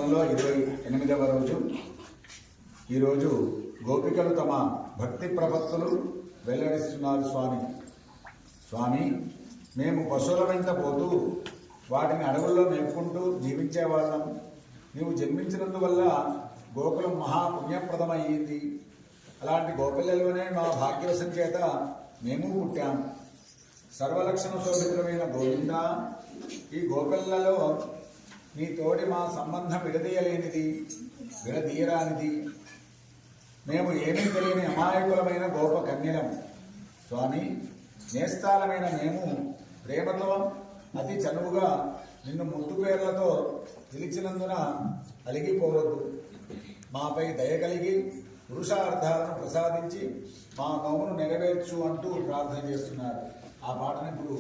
ఉత్సవంలో 28వ రోజు. ఈరోజు గోపికలు తమ భక్తి ప్రపత్తులు వెల్లడిస్తున్నారు. స్వామి, మేము పశువుల వెంట పోతూ వాటిని అడవుల్లో మేపుకుంటూ జీవించేవాళ్ళం. నీవు జన్మించినందువల్ల గోకులం మహాపుణ్యప్రదమయ్యింది. అలాంటి గోపిల్లలోనే మా భాగ్యవశం చేత మేము పుట్టాం. సర్వలక్షణ శోభితులమైన గోవింద, ఈ గోపిల్లలో నీ తోటి మా సంబంధం విడదీయరానిది. మేము ఏమీ తెలియని అమాయకులమైన గోప కన్యలం. స్వామి, నేస్తాలమైన మేము ప్రేమతో అతి చనువుగా నిన్ను ముద్దు పేర్లతో పిలిచినందున అలిగిపోవద్దు. మాపై దయ కలిగి పురుషార్థాలను ప్రసాదించి మా నోమును నెరవేర్చు అంటూ ప్రార్థన చేస్తున్నారు. ఆ పాటను ఇప్పుడు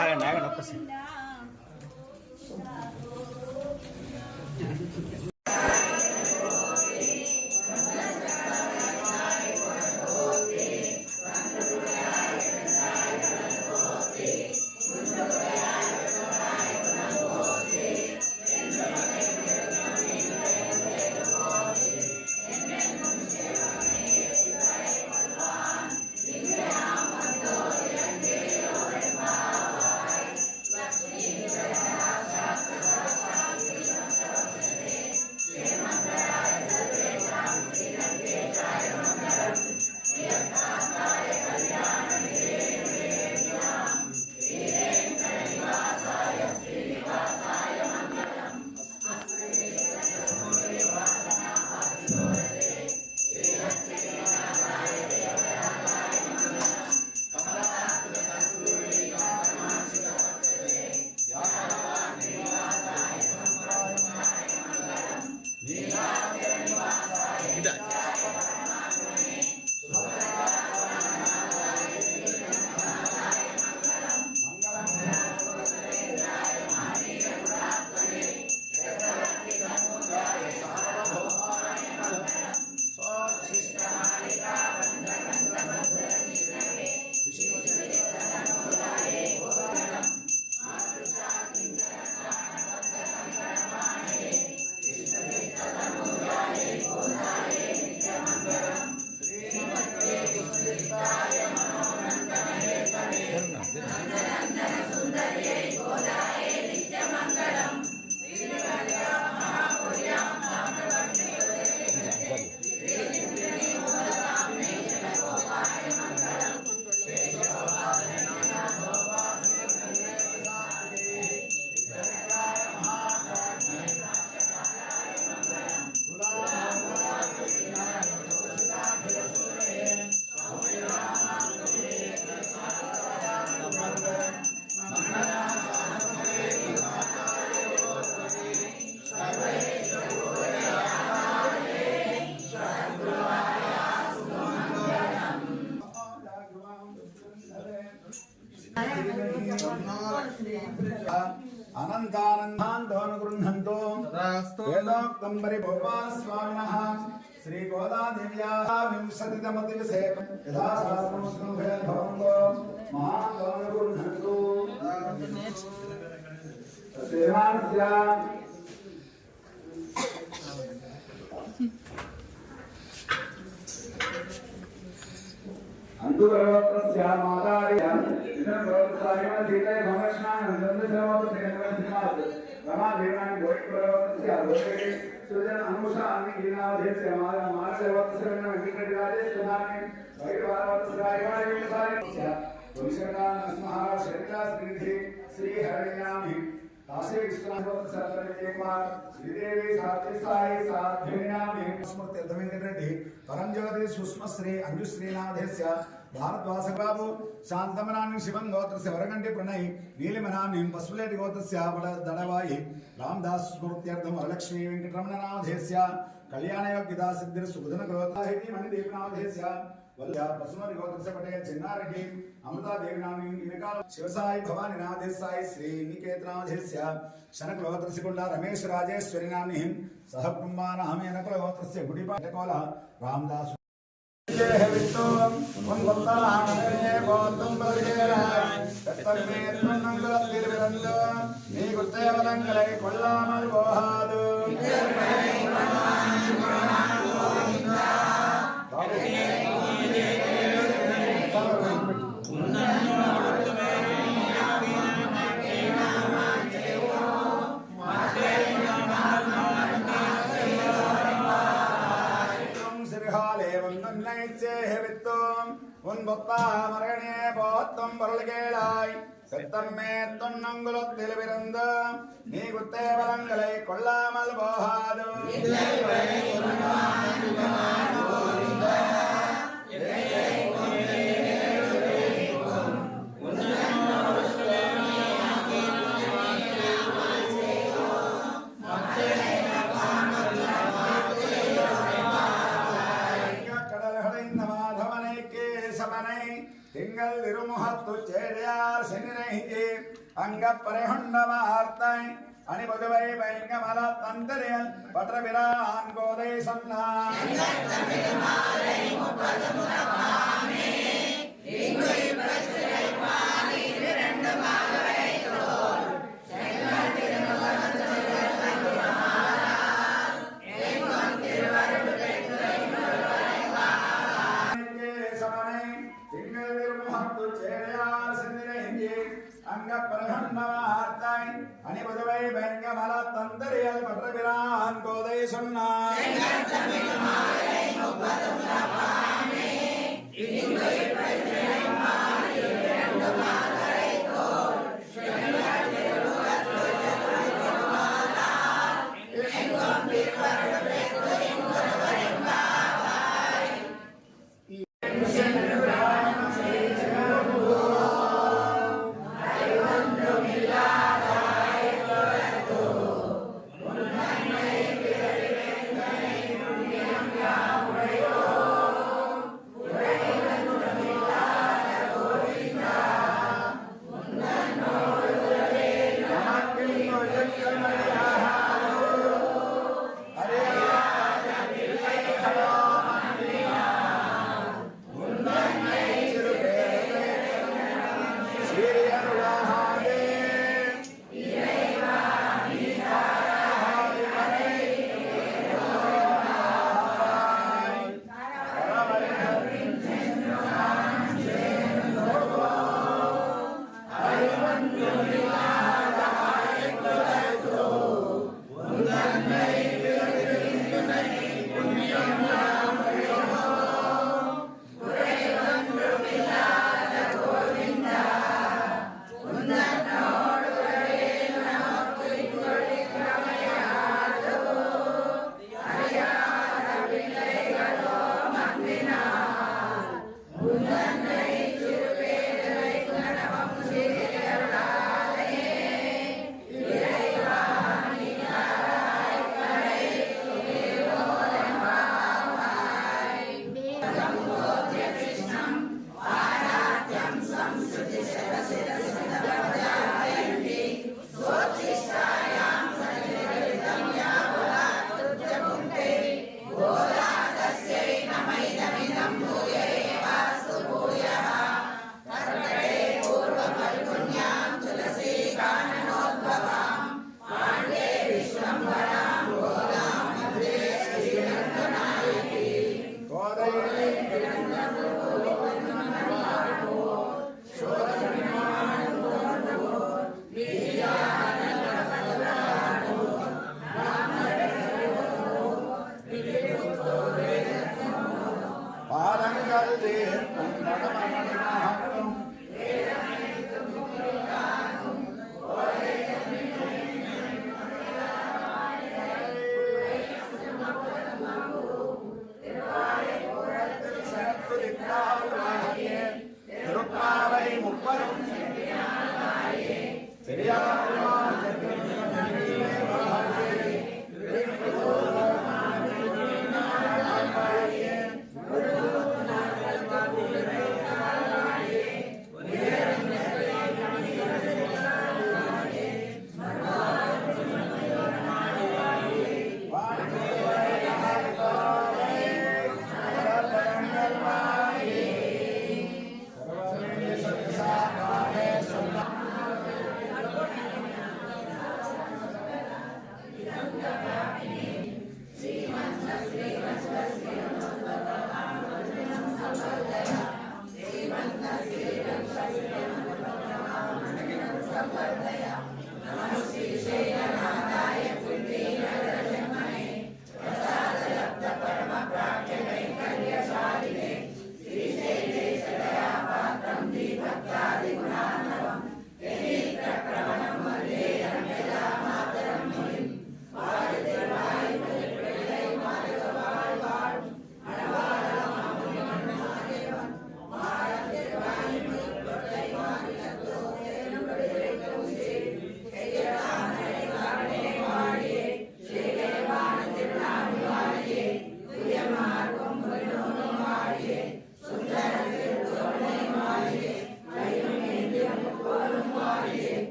ఆగండి ఒక్కసారి. अनन्तानन्दान् गृह्णन्तो वेदोक्तं परिभोपास्वामिनः श्रीगोदादेव्याः विंशतितमदिवसे यथा सहस्रं भवन्तो महान् गृह्णन्तु श्रीमानस्य अंधुरवत्रस्य मातार्यं विष्णुप्रवत्सायण सीते भवस्नानं नन्दसरोवरसेनवसिमात् रमादेवानि गोष्ठप्रवत्स्य अधोरे सुजन अनुषानि गिरिनाथस्य मार्गवत्सरेण वेंकटराजेश्वरानि वैरवारवत्सरायवाणिसारस्य पुरुषकानस्मः शरीरास्मृति श्रीहरियामि तासे विश्रामवत्सरपरिजेकुमार श्रीदेवी सात्य साई साध्यनामि स्मृति दमिन्द्र रेड्डी परमज्योति सुष्मा श्री अंजुश्रीनाथस्य भारद्वास बाबू शांतमनानि शिवन गोत्रस्य वरगंटि प्रणयि नीलिमनानि पशुलेटि गोत्रस्य दडवायि रामदास स्मृत्यर्थम वरलक्ष्मी वेंकटरमणनाथस्य कल्याणयोग्यता सिद्धिर सुबुधन ग्रोताहिति मणिदेवनाथस्य वल्ल्या पशुमति गोत्रस्य पटेल चिन्नारेड्डी अमृता देवनामि इनकाल शिवसाई भवानी नाथेसाई श्री निकेतनाथस्य शनक गोत्रस्य कुंडा रमेश राजेश्वरी नामि सह कुंभानाम इनकाल गोत्रस्य गुडिपाटकोला रामदास जय विष्णु वंदनामये बोद्धं बलिराय तत्तमे तन्नंगलत्तिर विरंद नी गुत्तेवलंगले कोल्लामल बोहादु மரகனே போத்தம் பொருள்கேளாய் செத்தம்மே தொன்னங்குலத்தில் விருந்து நீ குத்தேவலங்களை கொள்ளாமல் போகாது திங்கள் இருமுகத்து சேரியார் சென்னினைகி அங்க பரிகொண்டமார்த்தை அணிபதுவை பயங்கமல தந்தரியல் பற்றபிரான் கோதை சொன்னார் அணிபதுவை பயங்கமல தந்தரியல் பற்றபிரான் கோதை சொன்னார்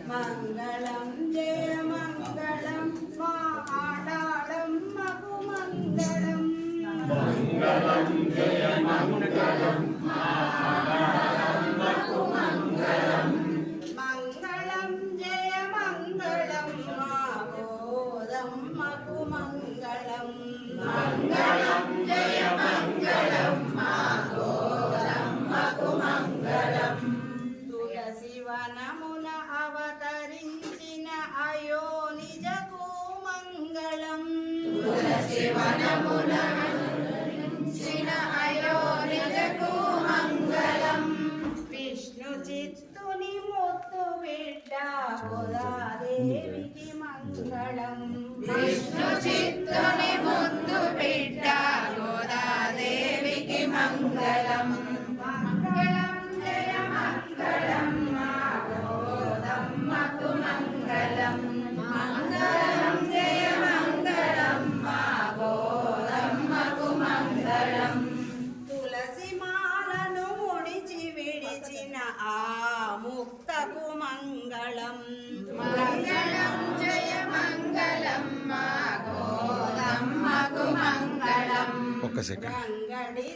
మంగళం జయ మంగళం మా ఆడాళమ్మకు మంగళం మంగళం జయ మంగళం మా ఆడాళమ్మకు మంగళం మంగళం జయ మంగళం మా గోదమ్మకు మంగళం మంగళం జయ మంగళం మా గోదమ్మకు మంగళం తులసి వనమున అవతరించిన అయోనిజకు మంగళం తులసి వనమున అవతరించిన అయోనిజకు మంగళం విష్ణు చిత్తుని ముత్తు బిడ్డ గోదాదేవికి మంగళం విష్ణు చిత్తుని ముద్దు బిడ్డ గోదాదేవికి మంగళం మంగళం జయ మంగళం మా గోదమ్మకు మంగళం మంగళం జయ మంగళం మా గోదమ్మకు మంగళం తులసి మాలను ముడిచి విడిచిన ఆ ముక్తకు మంగళం మంగళం జయ మంగళం మా గోదమ్మకు మంగళం ఒక్క సెకండ్ గంగడిని